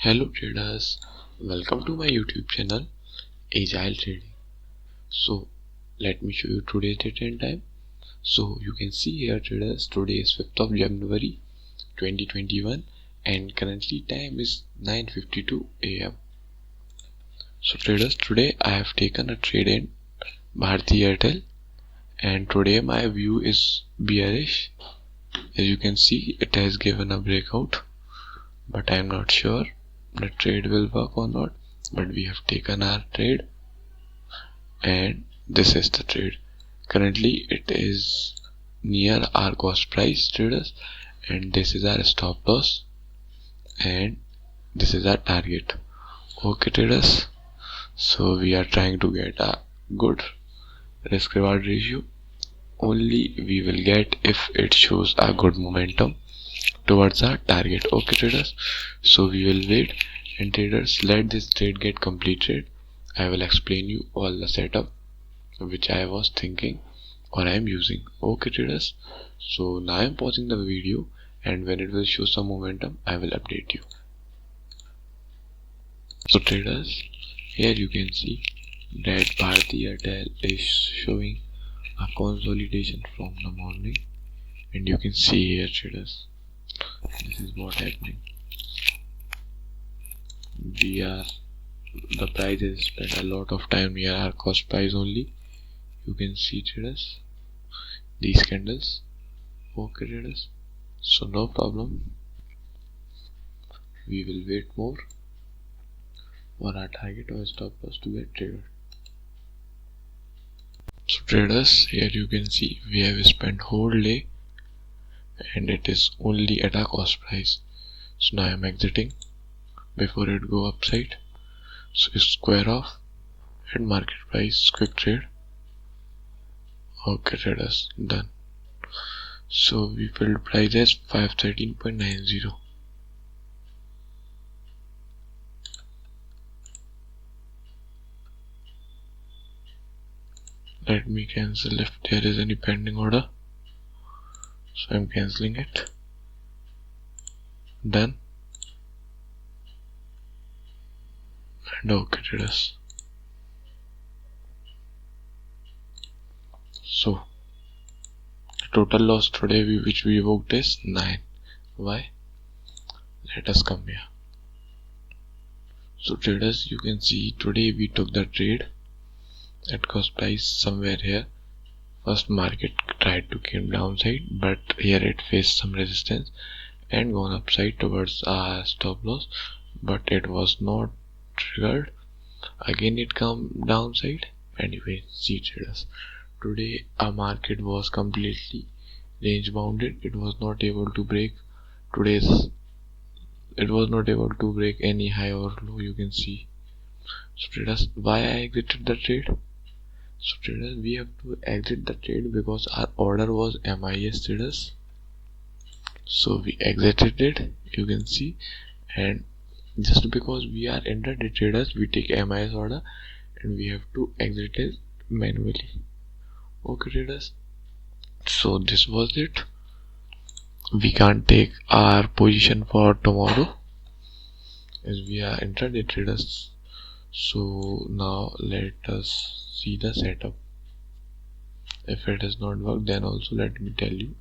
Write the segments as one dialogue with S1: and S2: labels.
S1: Hello traders, welcome to my YouTube channel Agile Trading. So let me show you today's date and time. So you can see here traders, today is 5th of January 2021 and currently time is 9:52 AM. So traders, today I have taken a trade in Bharti Airtel and today my view is bearish. As you can see, it has given a breakout, but I am not sure the trade will work or not, but we have taken our trade and this is the trade. Currently it is near our cost price traders, and this is our stop loss and this is our target. Okay traders, so we are trying to get a good risk reward ratio. Only we will get if it shows a good momentum towards our target. Okay traders, so we will wait and traders, let this trade get completed. I will explain you all the setup which I was thinking or I am using. Okay traders, so now I am pausing the video and when it will show some momentum I will update you. So traders, here you can see that Bharti Airtel is showing a consolidation from the morning, and you can see here traders, this is what happening. The price has spent a lot of time near our cost price only. You can see traders, these candles. Okay traders, so no problem, we will wait more for our target or stop loss to get triggered. So traders, here you can see we have spent whole day and it is only at our cost price. So now I am exiting before it go upside. So square off at market price, quick trade. Okay traders, done. So we filled price as 513.90. Let me cancel if there is any pending order. So I'm cancelling it. Done. And okay traders. So the total loss today which we evoked is 9. Why? Let us come here. So traders, you can see today we took the trade at cost price somewhere here. First market tried to came downside, but here it faced some resistance and gone upside towards our stop loss, but it was not triggered. Again it come downside, and you can see traders, today our market was completely range bounded. It was not able to break any high or low. You can see. So traders, why I exited the trade? So traders, we have to exit the trade because our order was MIS traders. So we exited it, you can see, and just because we are intraday traders, we take MIS order and we have to exit it manually. Okay traders, so this was it. We can't take our position for tomorrow as we are intraday traders. So now let us see the setup. If it does not work, then also let me tell you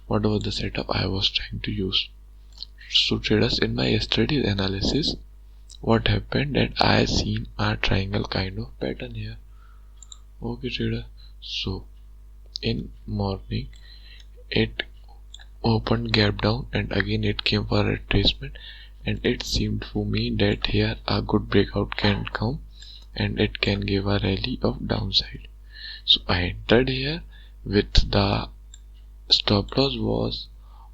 S1: what was the setup I was trying to use. So traders, in my yesterday's analysis, what happened that I seen a triangle kind of pattern here. Okay trader, so in morning it opened gap down and again it came for a retracement, and it seemed for me that here a good breakout can come and it can give a rally of downside. So I entered here with the stop loss was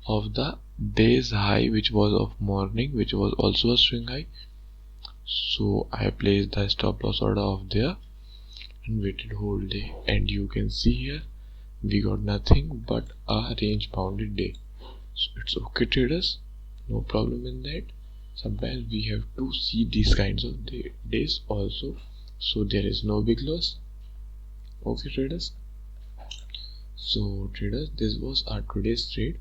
S1: of the day's high, which was of morning, which was also a swing high. So I placed the stop loss order of there and waited whole day, and you can see here we got nothing but a range bounded day. So it's okay traders, no problem in that. Sometimes we have to see these kinds of days also, so there is no big loss. Okay traders, so traders, this was our today's trade.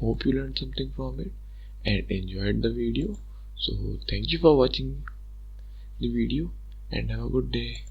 S1: Hope you learned something from it and enjoyed the video. So thank you for watching the video and have a good day.